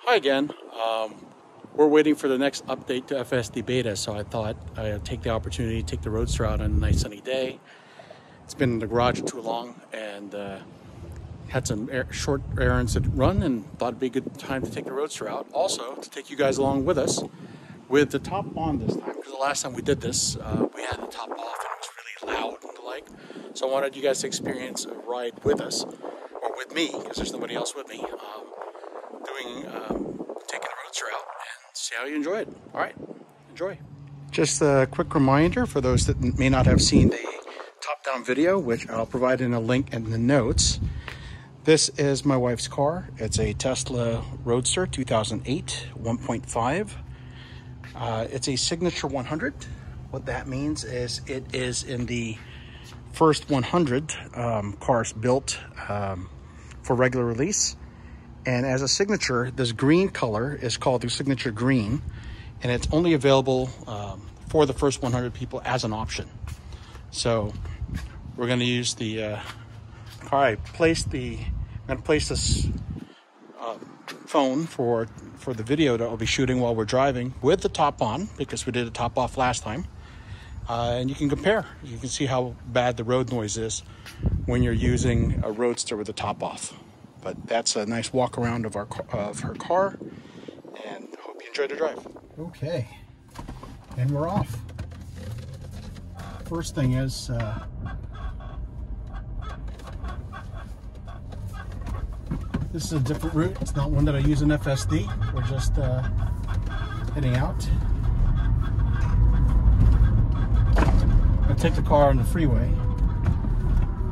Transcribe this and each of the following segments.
Hi again. We're waiting for the next update to FSD beta, so I thought I'd take the opportunity to take the Roadster out on a nice sunny day. It's been in the garage too long and had some short errands to run, and thought it'd be a good time to take the Roadster out. Also, to take you guys along with us with the top on this time, because the last time we did this, we had the top off and it was really loud and the like. So I wanted you guys to experience a ride with us, or with me, because there's nobody else with me, taking the Roadster out and see how you enjoy it. All right, enjoy. Just a quick reminder for those that may not have seen the top-down video, which I'll provide in a link in the notes. This is my wife's car. It's a Tesla Roadster 2008 1.5. It's a Signature 100. What that means is it is in the first 100 cars built for regular release. And as a Signature, this green color is called the Signature Green, and it's only available for the first 100 people as an option. So we're going to use the car. I'm going to place this phone for the video that I'll be shooting while we're driving with the top on, because we did a top off last time. And you can compare. You can see how bad the road noise is when you're using a Roadster with the top off. But that's a nice walk around of her car, and hope you enjoy the drive. Okay, and we're off. First thing is this is a different route. It's not one that I use in FSD. We're just heading out. I take the car on the freeway.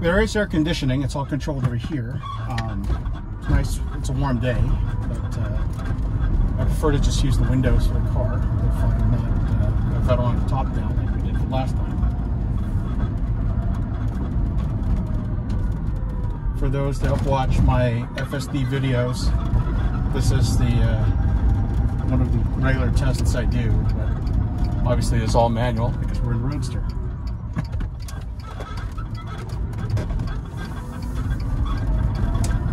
There is air conditioning. It's all controlled over here. It's nice. It's a warm day, but I prefer to just use the windows for the car. If I'm not, if I don't have the top down like we did the last time. For those that have watched my FSD videos, this is the one of the regular tests I do, but obviously it's all manual because we're in Roadster.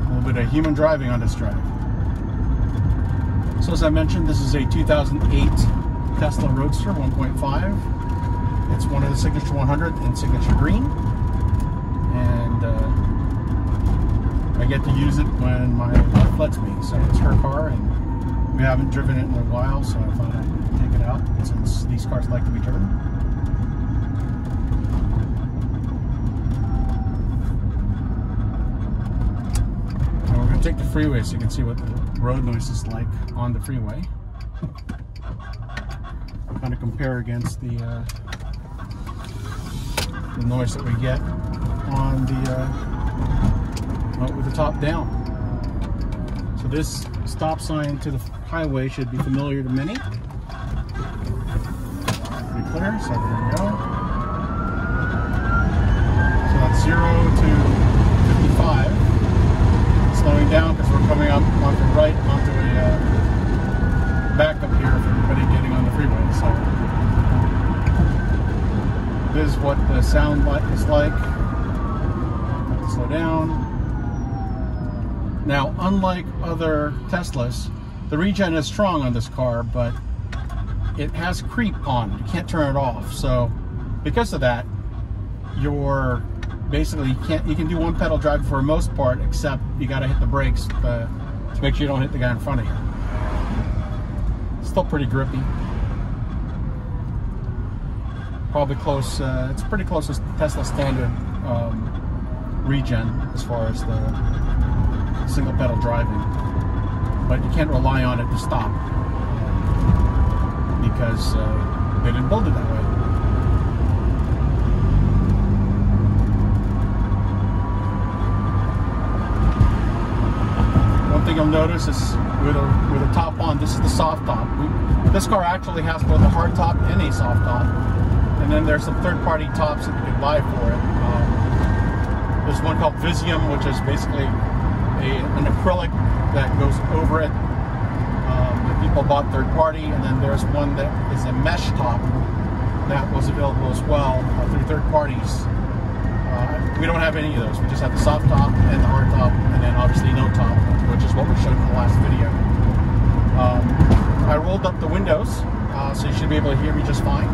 A little bit of human driving on this drive. So as I mentioned, this is a 2008 Tesla Roadster 1.5. It's one of the Signature 100 in Signature Green, and I get to use it when my wife lets me. So it's her car, and we haven't driven it in a while, so I thought I'd take it out since these cars like to be driven. And we're going to take the freeway so you can see what the road noise is like on the freeway. Kind of compare against the noise that we get on the with the top down. So this stop sign to the highway should be familiar to many. Pretty clear, so there we go. So that's 0 to 55. Slowing down because we're coming up onto the right onto a backup here for everybody getting on the freeway. So this is what the sound is like. Slow down. Now, unlike other Teslas, the regen is strong on this car, but it has creep on. You can't turn it off. So because of that, you're basically you can do one pedal drive for the most part, except you got to hit the brakes to make sure you don't hit the guy in front of you. Still pretty grippy. Probably close. It's pretty close to Tesla standard regen as far as the single pedal driving, but you can't rely on it to stop because they didn't build it that way. One thing you'll notice is with a top on, this is the soft top. This car actually has both a hard top and a soft top, and then there's some third-party tops that you can buy for it. There's one called Visium, which is basically an acrylic that goes over it. That people bought third party, and then there's one that is a mesh top that was available as well through third parties. We don't have any of those. We just have the soft top and the hard top, and then obviously no top, which is what we showed in the last video. windows, so you should be able to hear me just fine.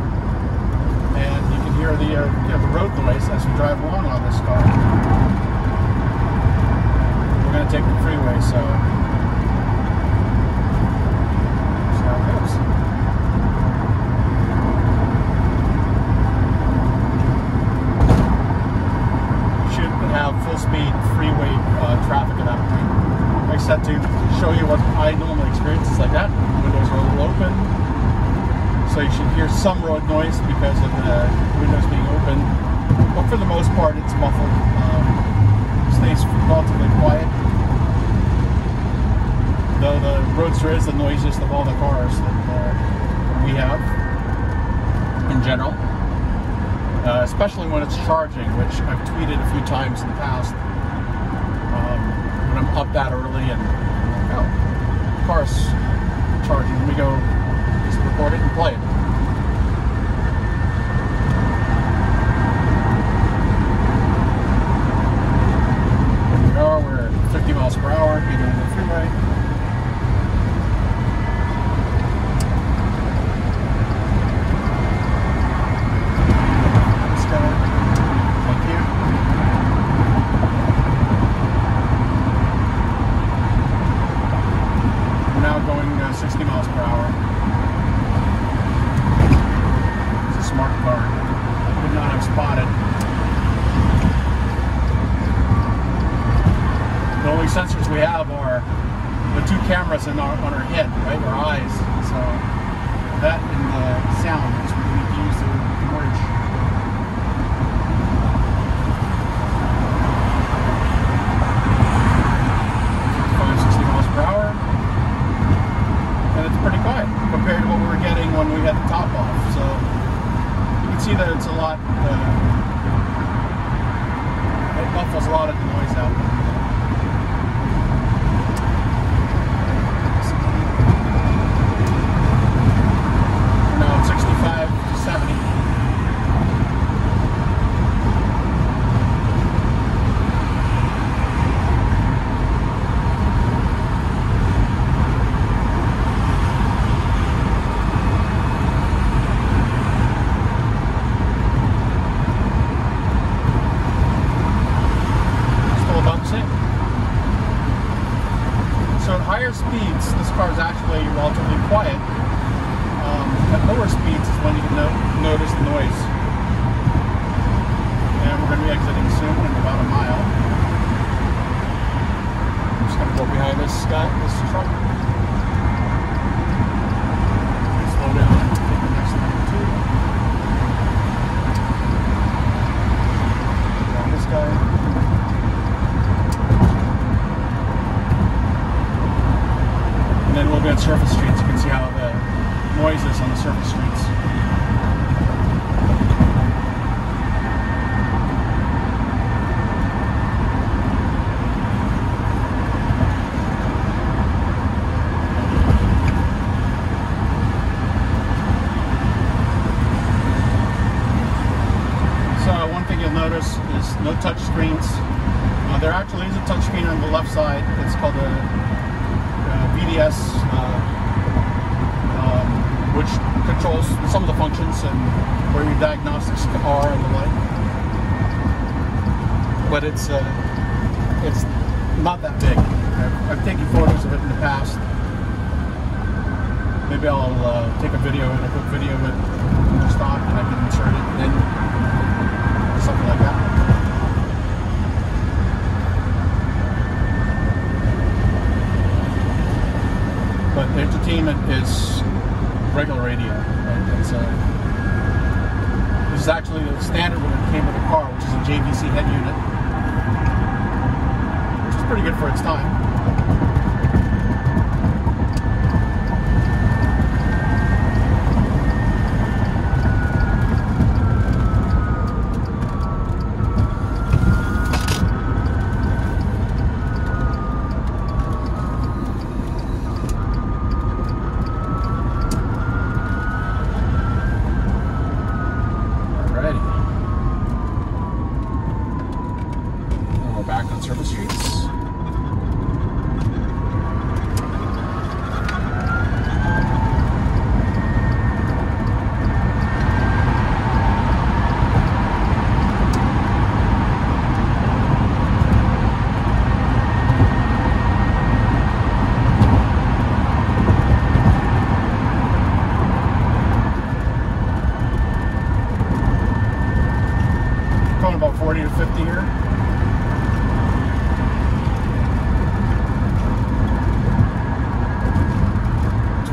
And you can hear the the road noise as we drive along on this car. We're going to take the freeway, so that's how it goes. Should have full speed freeway traffic at that point. I said to show you what I normally experience. It's like that. Windows are a little open, so you should hear some road noise because of the windows being open. But for the most part, it's muffled. Stays relatively quiet. Though the Roadster is the noisiest of all the cars that we have in general. Especially when it's charging, which I've tweeted a few times in the past. When I'm up that early and oh, the car's charging, let me go just record it and play it. Here we are, we're at 50 miles per hour, getting on the freeway. Going 60 miles per hour. It's a smart car. I would not have spotted. The only sensors we have are the two cameras on our head, right? Our eyes. So that and the sound, which we need to use to merge. 60 miles per hour. And it's pretty quiet compared to what we were getting when we had the top off. So you can see that it's a lot, it muffles a lot of the noise out. We're now at 65 to 70. So at higher speeds, this car is actually relatively quiet. At lower speeds is when you can notice the noise. And we're going to be exiting soon in about a mile. I'm just going to go behind this truck. Slow down, take the next number 2. Behind this guy. And then we'll be on surface streets. You can see how the noise is on the surface streets. So one thing you'll notice is no touch screens. There actually is a touch screen on the left side. It's called a VDS, which controls some of the functions and where your diagnostics are and the like. But it's not that big. I've taken photos of it in the past. Maybe I'll take a video and a quick video with the stock, and I can insert it in or something like that. But the entertainment is regular radio. Right? This is actually the standard when it came with the car, which is a JVC head unit, which is pretty good for its time. Back on surface streets.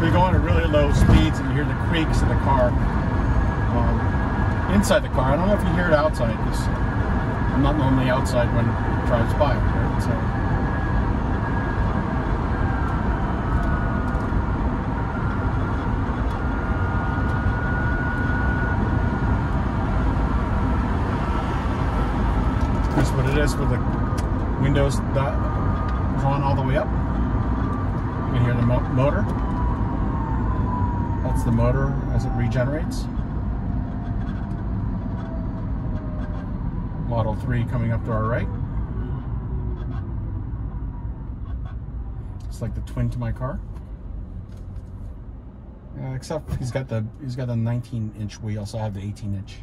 you're going at really low speeds and you hear the creaks of the car inside the car. I don't know if you hear it outside because I'm not normally outside when it drives by, right? So. That's what it is with the windows drawn all the way up. You can hear the motor. That's the motor as it regenerates. Model 3 coming up to our right. It's like the twin to my car. Except he's got the 19-inch wheel, so I have the 18-inch.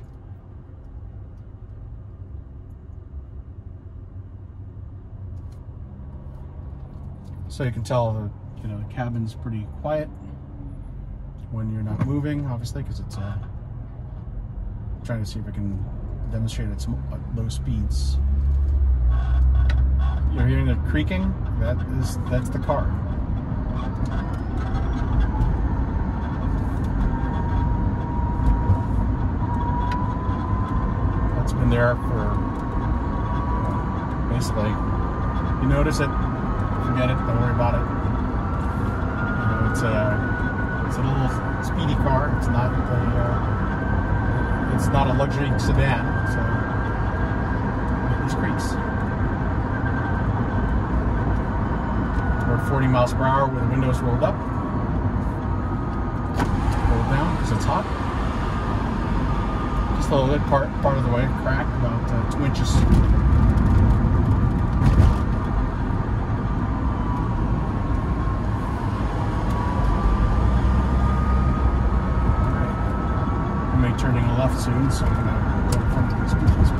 So you can tell the the cabin's pretty quiet when you're not moving, obviously, because it's trying to see if I can demonstrate its low speeds. You're hearing the creaking. That's the car. That's been there for basically. You notice it. Forget it. Don't worry about it. It's a little speedy car. It's not a luxury sedan. So these creaks. We're at 40 miles per hour with the windows rolled up, rolled down because it's hot. Just a little bit part of the way, crack about 2 inches. Turning left soon, so I'm gonna go in front of this person.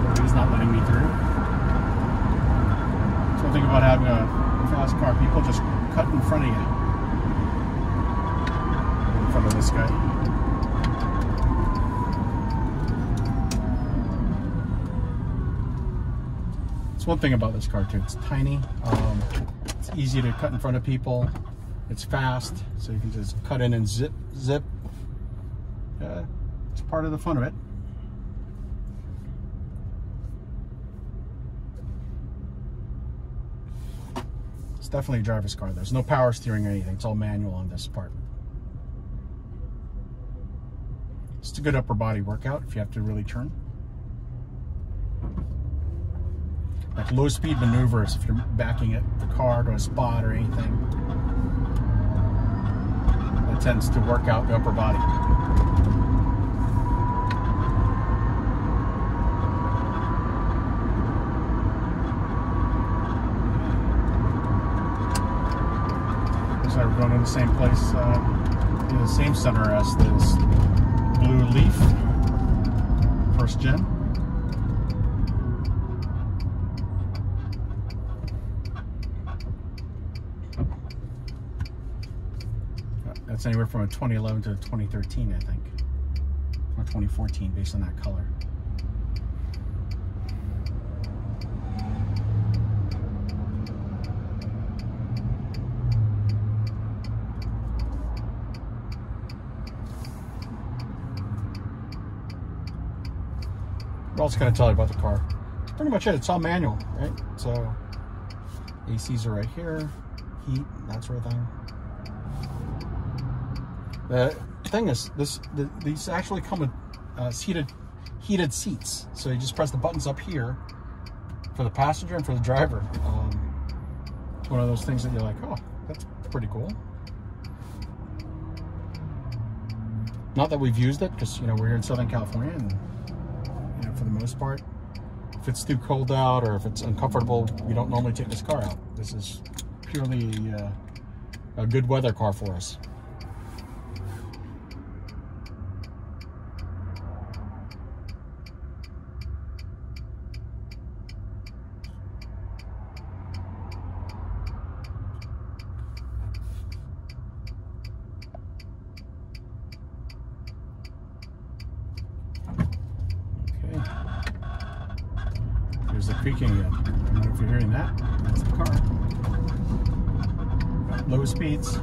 But he's not letting me through. So one thing about having a fast car, people just cut in front of you. In front of this guy. It's one thing about this car too. It's tiny. It's easy to cut in front of people. It's fast, so you can just cut in and zip. It's part of the fun of it. It's definitely a driver's car. There's no power steering or anything. It's all manual on this part. It's a good upper body workout if you have to really turn. Like low speed maneuvers, if you're backing the car to a spot or anything. Tends to work out the upper body. Looks like we're going to the same place, the same center as this blue Leaf, first gen. That's anywhere from a 2011 to a 2013, I think, or 2014, based on that color. What else can I tell you about the car? That's pretty much it. It's all manual, right? So ACs are right here, heat, that sort of thing. The thing is, these actually come with heated seats. So you just press the buttons up here for the passenger and for the driver. It's one of those things that you're like, oh, that's pretty cool. Not that we've used it, because we're here in Southern California, and for the most part, if it's too cold out or if it's uncomfortable, we don't normally take this car out. This is purely a good weather car for us. There's the creaking again. I don't know if you're hearing that. That's the car. low speeds.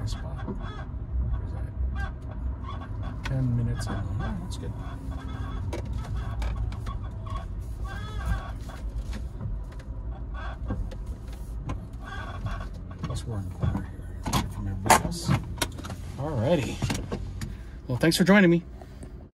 Spot. Where's that? 10 minutes. Oh, that's good. Plus we're in the corner here from everybody else. Alrighty. Well, thanks for joining me.